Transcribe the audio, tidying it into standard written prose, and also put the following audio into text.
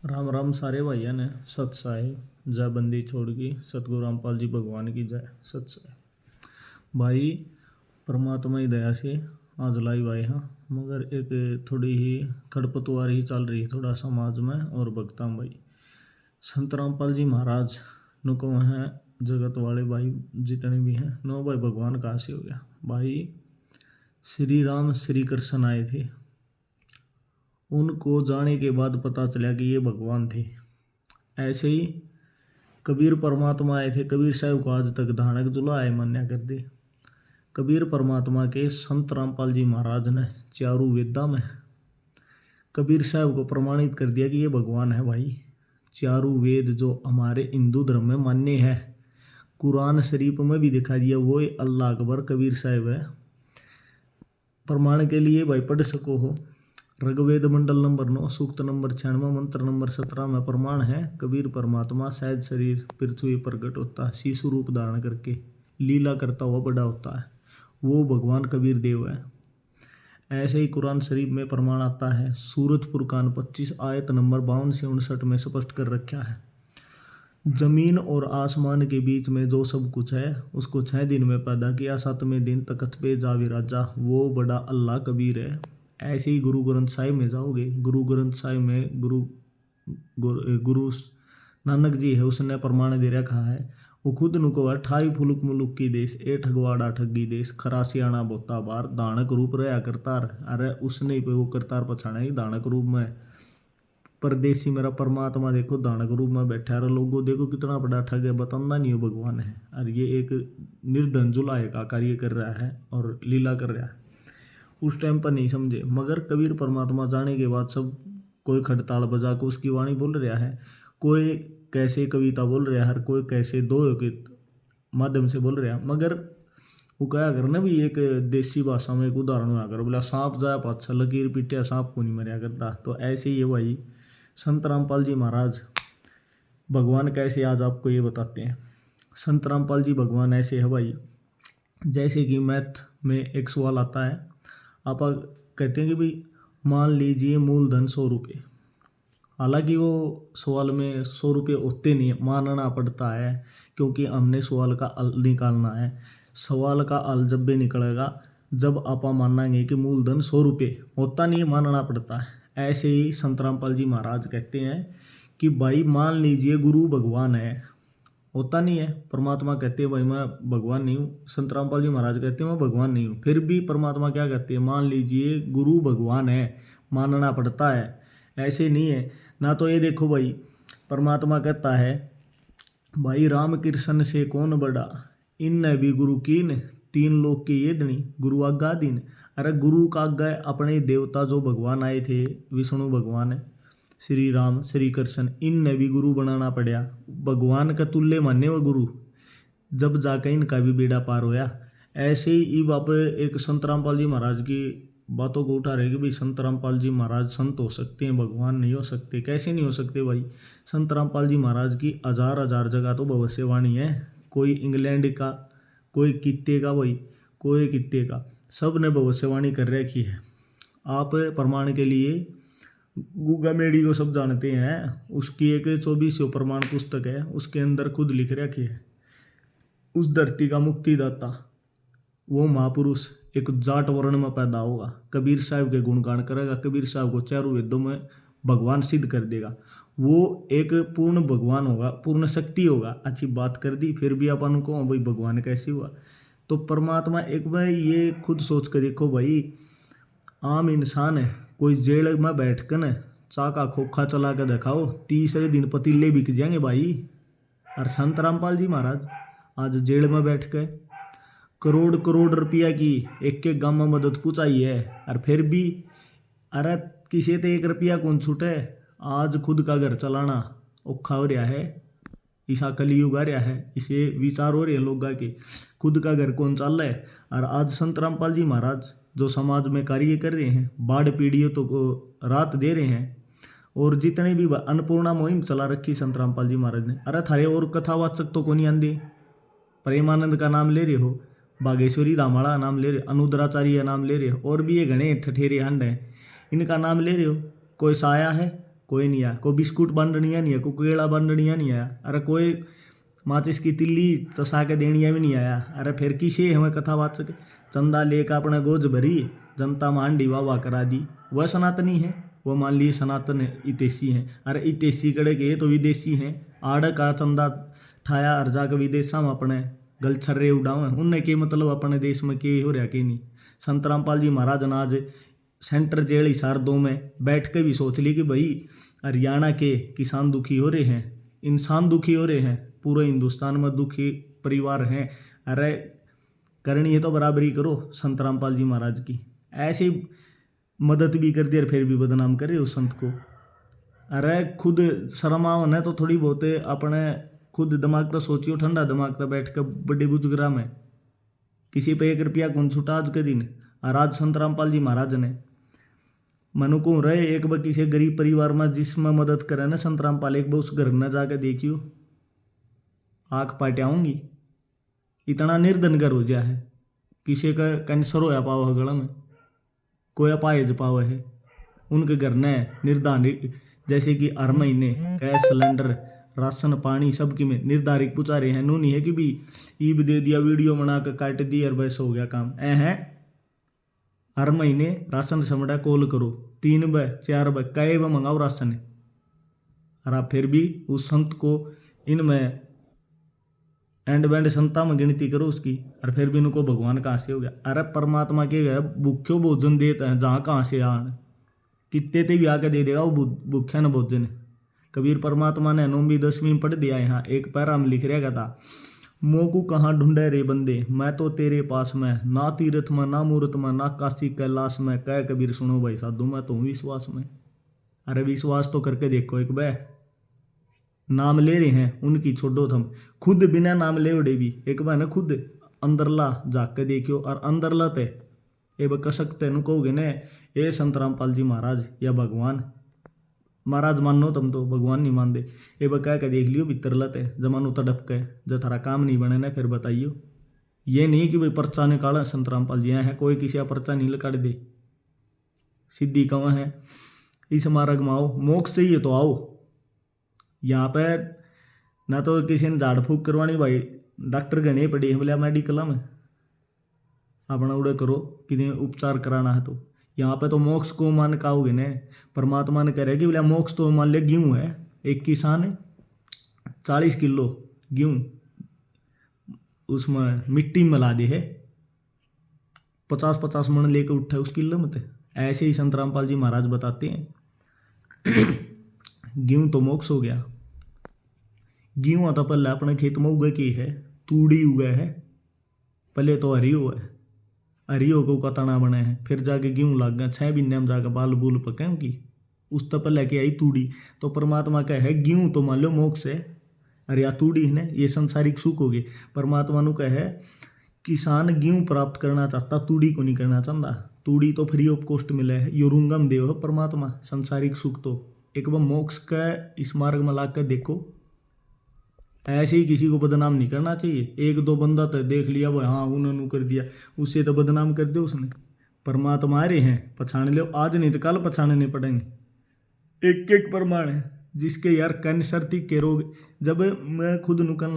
राम राम सारे भाइयों ने सत साहिब जय बंदी छोड़ की सतगुरु रामपाल जी भगवान की जय सत साहिब। भाई परमात्मा की दया से आज लाइव आए हैं, मगर एक थोड़ी ही खड़पतवार ही चल रही है थोड़ा समाज में और भक्ता में। भाई संत रामपाल जी महाराज नुको हैं जगत वाले भाई जितने भी हैं नो भाई भगवान कहाँ से हो गया। भाई श्री राम श्री कृष्ण आए थे, उनको जाने के बाद पता चला कि ये भगवान थे। ऐसे ही कबीर परमात्मा आए थे, कबीर साहब को आज तक धानक जुला है मान्या कर दे। कबीर परमात्मा के संत रामपाल जी महाराज ने चारों वेदा में कबीर साहब को प्रमाणित कर दिया कि ये भगवान है। भाई चारों वेद जो हमारे हिंदू धर्म में मान्य है, कुरान शरीफ में भी दिखा दिया, वो अल्लाह अकबर कबीर साहब है। प्रमाण के लिए भाई पढ़ सको हो, ऋग्वेद मंडल नंबर 9 सूक्त नंबर 96 मंत्र नंबर 17 में प्रमाण है कबीर परमात्मा सहज शरीर पृथ्वी प्रकट होता है, शिशु रूप धारण करके लीला करता हुआ बड़ा होता है, वो भगवान कबीर देव है। ऐसे ही कुरान शरीफ में प्रमाण आता है, सूरत फुरकान 25 आयत नंबर 52 से 59 में स्पष्ट कर रखा है, जमीन और आसमान के बीच में जो सब कुछ है उसको 6 दिन में पैदा किया, 7वें दिन तख्त पे जा विराजा, वो बड़ा अल्लाह कबीर है। ऐसे ही गुरु ग्रंथ साहिब में जाओगे, गुरु ग्रंथ साहिब में गुरु नानक जी है, उसने प्रमाण दे रखा है। वो खुद नुको है, ठाई फुलुक मुलुक की देश ए ठगवाड़ा ठगी देश, खरा सियाणा बोता बार, दानक रूप रहा करतार। अरे उसने पे वो करतार पछाना ही दानक रूप में, परदेसी मेरा परमात्मा देखो दानक रूप में बैठा है, लोगों देखो कितना बड़ा ठग है, बताना नहीं हो भगवान है। और ये एक निर्धन जुलाए का कार्य कर रहा है और लीला कर रहा है। उस टाइम पर नहीं समझे, मगर कबीर परमात्मा जाने के बाद सब कोई खड़ताल बजा को उसकी वाणी बोल रहा है, कोई कैसे कविता बोल रहा है, हर कोई कैसे दो के माध्यम से बोल रहा है। मगर वो क्या करना भी एक देसी भाषा में एक उदाहरण हुआ कर, बोला सांप जाया पाछा लकीर पीटिया सांप को नहीं मरिया करता। तो ऐसे ही है भाई संत रामपाल जी महाराज भगवान कैसे, आज आपको ये बताते हैं। संत रामपाल जी भगवान ऐसे है भाई, जैसे कि मैथ में एक सवाल आता है, आप कहते हैं कि भाई मान लीजिए मूलधन 100 रुपये, हालांकि वो सवाल में 100 रुपये होते नहीं है, मानना पड़ता है क्योंकि हमने सवाल का हल निकालना है। सवाल का हल जब भी निकलेगा जब आप मानेंगे कि मूलधन 100 रुपये होता नहीं है, मानना पड़ता है। ऐसे ही संत रामपाल जी महाराज कहते हैं कि भाई मान लीजिए गुरु भगवान है, होता नहीं है। परमात्मा कहते हैं भाई मैं भगवान नहीं हूँ, संत रामपाल जी महाराज कहते हैं मैं भगवान नहीं हूँ, फिर भी परमात्मा क्या कहते हैं, मान लीजिए गुरु भगवान है, मानना पड़ता है। ऐसे नहीं है ना। तो ये देखो भाई परमात्मा कहता है भाई राम कृष्ण से कौन बड़ा, इन भी गुरु कीन, 3 लोग की ये दनी गुरु आज्ञा दीन। अरे गुरु का आज्ञा अपने देवता जो भगवान आए थे, विष्णु भगवान श्री राम श्री कृष्ण, इन भी गुरु बनाना पड़ा, भगवान का तुल्य माने वो गुरु, जब जाकर इनका भी बेड़ा पार होया। ऐसे ही अब आप एक संत रामपाल जी महाराज की बातों को उठा रहे कि भाई संत रामपाल जी महाराज संत हो सकते हैं, भगवान नहीं हो सकते। कैसे नहीं हो सकते भाई, संत रामपाल जी महाराज की हजार हजार जगह तो भविष्यवाणी है, कोई इंग्लैंड का, कोई कित्ते का, भाई कोई कित्ते का, सब ने भविष्यवाणी कर रखी है। आप प्रमाण के लिए गूगा मेडी को सब जानते हैं, उसकी एक 24 प्रमाण पुस्तक है, उसके अंदर खुद लिख रखी है उस धरती का मुक्तिदाता वो महापुरुष एक जाट वर्ण में पैदा होगा, कबीर साहब के गुणगान करेगा, कबीर साहब को चारों वेदों में भगवान सिद्ध कर देगा, वो एक पूर्ण भगवान होगा, पूर्ण शक्ति होगा। अच्छी बात कर दी, फिर भी अपन को भाई भगवान कैसे हुआ। तो परमात्मा एक बार ये खुद सोच कर देखो भाई, आम इंसान है, कोई जेल में बैठ कर न चाका खोखा चला कर दिखाओ, तीसरे दिन पतीले बिक जाएंगे भाई। और संत रामपाल जी महाराज आज जेल में बैठ के करोड़ करोड़ रुपया की एक एक गांव में मदद पहुंचाई है, और फिर भी अरे किसी तो 1 रुपया कौन छूटे। आज खुद का घर चलाना औखा हो रहा है, ईसा कलयुग आ रहा है, इसे विचार हो रहे हैं लोगों के, खुद का घर कौन चल रहा है। और आज संत रामपाल जी महाराज जो समाज में कार्य कर रहे हैं, बाढ़ पीड़ियों तो को रात दे रहे हैं, और जितने भी अन्नपूर्णा मुहिम चला रखी संत रामपाल जी महाराज ने। अरे थारे और कथावाचक तो कौन आंदे, प्रेमानंद का नाम ले रहे हो, बागेश्वरी धामाड़ा नाम ले रहे हो, अनुद्राचार्य नाम ले रहे हो, और भी ये घने ठठेरे हंड हैं, इनका नाम ले रहे हो। कोई साया है, कोई नहीं आया, कोई बिस्कुट बांटनिया नहीं है, कोई केला बांटनिया नहीं आया, अरे कोई माचिस की तिल्ली चसा के देनिया भी नहीं आया। अरे फिर किसे हमें कथावाचक चंदा लेकर अपने गोज भरी, जनता मांडी वाह करा दी, वह सनातनी है, वो मान लिए सनातन इतेशी हैं। अरे इतेशी कड़े के तो विदेशी हैं, आड़ का चंदा ठाया और जाकर विदेशा में अपने गलछर्रे उड़ावे, उनने के मतलब अपने देश में के हो रहा के नहीं। संत रामपाल जी महाराज ने आज सेंटर जेल हिसार 2 में बैठ के भी सोच ली कि भाई हरियाणा के किसान दुखी हो रहे हैं, इंसान दुखी हो रहे हैं, पूरे हिंदुस्तान में दुखी परिवार हैं, अरे करनी है तो बराबरी करो संत रामपाल जी महाराज की। ऐसी मदद भी कर दी और फिर भी बदनाम करे उस संत को। अरे खुद शर्म आओ न तो थोड़ी बहुत अपने खुद दिमाग तो सोचियो, ठंडा दिमाग तो बैठ कर बड़े बुजुर्गा में किसी पे 1 रुपया कौन छुटा आज के दिन। और आज संत रामपाल जी महाराज ने मनु को रहे एक बार किसी गरीब परिवार में जिसमें मदद करे ना संत रामपाल, एक बार उस घर में जाकर देखियो, आँख पाट्याऊंगी। इतना निर्धन घर हो गया है, किसी का कैंसर होया पाव है गला में, कोई अपाहिज पाव है, उनके घर ने निर्धारित जैसे कि हर महीने गैस सिलेंडर राशन पानी सबकी में निर्धारित पूछा रहे हैं। नूनी है कि भी ईब दे दिया, वीडियो बना कर काट दी और बस हो गया काम। है हर महीने राशन समड़ा कॉल करो, 3 ब 4 ब कई ब मंगाओ राशन है। और आप फिर भी उस संत को इनमें एंड बैंड संता में गिनती करो उसकी, और फिर भी इनको भगवान कहाँ से हो गया। अरे परमात्मा के गए भूख्यो भोजन देता है, जहाँ कहाँ से आन कितने ते भी आके दे देगा वो भूख्या न भोजन। कबीर परमात्मा ने 9वीं 10वीं में पढ़ दिया। यहाँ एक पैरा में लिख रहा था, मोकू कहाँ ढूंढे रे बंदे, मैं तो तेरे पास में, ना तीर्थ में ना मूर्त में ना काशी कैलाश में, कह कबीर सुनो भाई साधु मैं तो हूँ विश्वास में। अरे विश्वास तो करके देखो एक बार, नाम ले रहे हैं उनकी छोड़ो थम, खुद बिना नाम ले उड़े भी एक बार ना खुद अंदरला जाग के देखियो। और अंदरला ते ये कह सकते न कहोगे ने ये संत रामपाल जी महाराज या भगवान, महाराज मानो तुम तो भगवान नहीं मानते, ये कह के देख लियो भीतर लत है जमानो तड़प के, जब थारा काम नहीं बने ना फिर बताइयो। ये नहीं कि भाई पर्चा निकाला संत रामपाल जी है, कोई किसी का पर्चा नहीं निकाल दे, सीधी कहाँ है इस मार्ग में आओ, मोक्ष से ही तो आओ। यहाँ पे ना तो किसी ने झाड़ फूक करवानी, भाई डॉक्टर गणे पड़ी है बोले मेडिकल में अपना उड़े करो कि उपचार कराना है। तो यहाँ पे तो मोक्ष को मान काओगे ने, परमात्मा ने कह रहे कि बोले मोक्ष तो मान ले गेहूँ है, एक किसान 40 किलो गेहूँ उसमें मिट्टी में मिला दे है, 50-50 मन लेकर उठा है उस किलो में। तो ऐसे ही संत रामपाल जी महाराज बताते हैं गेहूँ तो मोक्ष हो गया। गेहूँ आता पहले अपने खेत में उगे की है, तूड़ी उगे है, पहले तो हरियो है, हरियो को कतना बने हैं, फिर जाके गेहूँ लग गए, 6 महीने में जाकर बाल बूल पके उनकी, उस तो पहले के आई तूड़ी। तो परमात्मा का है गेहूँ तो मान लो मोक्ष है, अरे या तूड़ी है ये संसारिक सुख हो गए। परमात्मा नु कहे किसान गेहूँ प्राप्त करना चाहता, तूड़ी को नहीं करना चाहता, तूड़ी तो फ्री ऑफ कॉस्ट मिले है, योरुंगम देव है परमात्मा, संसारिक सुख तो एक बार मोक्ष का इस मार्ग में लाकर देखो। ऐसे ही किसी को बदनाम नहीं करना चाहिए। 1-2 बंदा तो देख लिया भाई हाँ उन्होंने कर दिया, उससे तो बदनाम कर दो उसने। परमात्मा रहे हैं, पछाण लो आज नहीं तो कल पछाणने पड़ेंगे। एक एक प्रमाण है जिसके यार कैंसर थी के रोग, जब मैं खुद नुकन